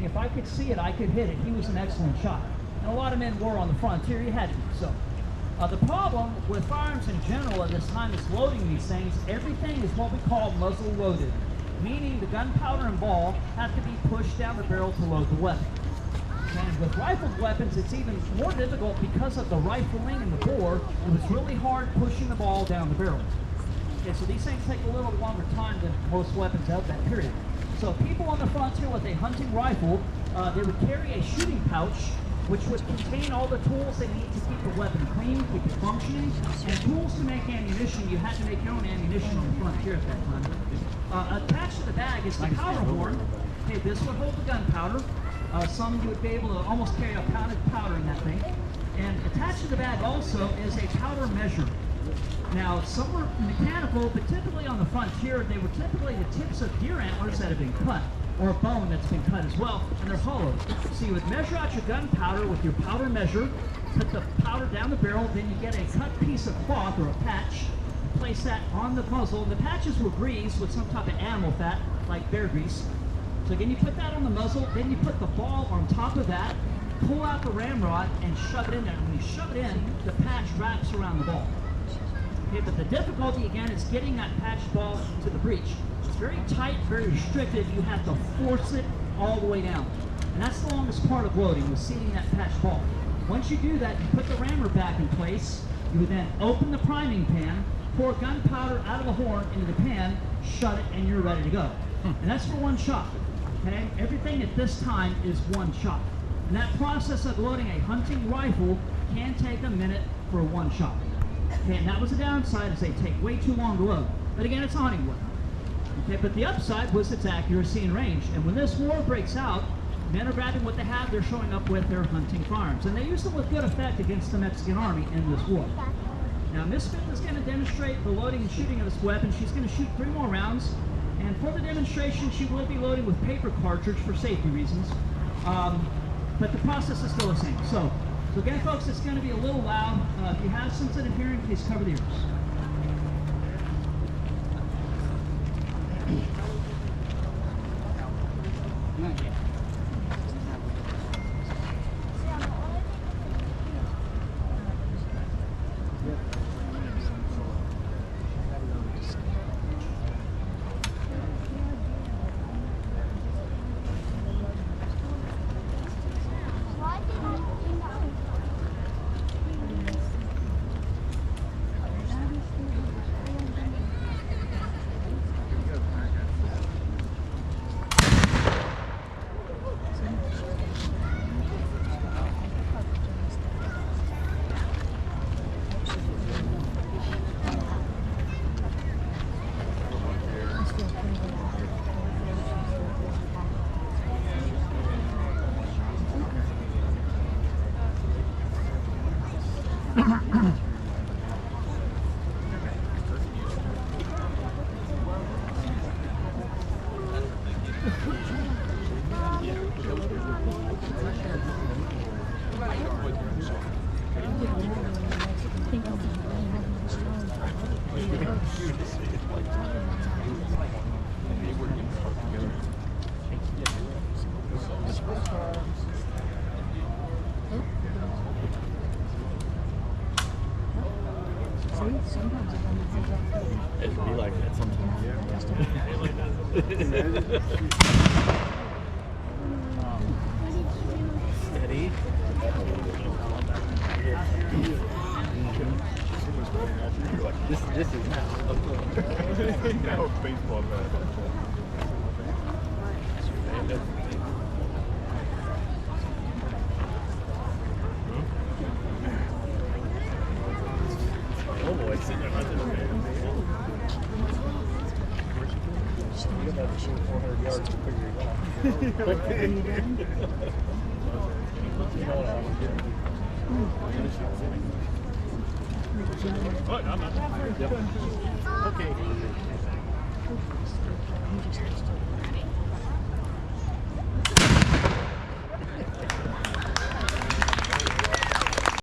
if I could see it, I could hit it. He was an excellent shot. And a lot of men were on the frontier. You had to be so. The problem with firearms in general at this time is loading these things. Everything is what we call muzzle loaded, meaning the gunpowder and ball have to be pushed down the barrel to load the weapon. And with rifled weapons, it's even more difficult because of the rifling and the bore. It was really hard pushing the ball down the barrel. Okay, so these things take a little longer time than most weapons of that period. So people on the frontier with a hunting rifle, they would carry a shooting pouch which would contain all the tools they need to keep the weapon clean, keep it functioning, and tools to make ammunition. You had to make your own ammunition on the frontier at that time. Attached to the bag is the powder horn. Okay, this would hold the gunpowder. Some you would be able to almost carry a pound of powder in that thing. And attached to the bag also is a powder measure. Now, some were mechanical, but typically on the frontier, they were typically the tips of deer antlers that have been cut, or a bone that's been cut as well, and they're hollow. So you would measure out your gunpowder with your powder measure, put the powder down the barrel, then you get a cut piece of cloth or a patch, place that on the muzzle. The patches were greased with some type of animal fat, like bear grease. So again, you put that on the muzzle, then you put the ball on top of that, pull out the ramrod, and shove it in there. When you shove it in, the patch wraps around the ball. Okay, but the difficulty, again, is getting that patched ball to the breech. It's very tight, very restricted. You have to force it all the way down. And that's the longest part of loading, was seating that patched ball. Once you do that, you put the rammer back in place. You would then open the priming pan, pour gunpowder out of the horn into the pan, shut it, and you're ready to go. And that's for one shot. Okay? Everything at this time is one shot. And that process of loading a hunting rifle can take a minute for one shot. Okay, and that was the downside, is they take way too long to load. But again, it's a hunting weapon. Okay, but the upside was its accuracy and range. And when this war breaks out, men are grabbing what they have, they're showing up with their hunting firearms. And they used them with good effect against the Mexican army in this war. Now, Miss Smith is going to demonstrate the loading and shooting of this weapon. She's going to shoot 3 more rounds. And for the demonstration, she will be loading with paper cartridge for safety reasons. But the process is still the same. So again, folks, it's going to be a little loud. If you have sensitive hearing, please cover the ears. It'd be like that sometimes. Steady. This is now baseball bat. Oh boy, sitting there hunting the man. You have to shoot 400 yards to figure it out. You know what I was getting. Oh, I'm not. Yep. Okay.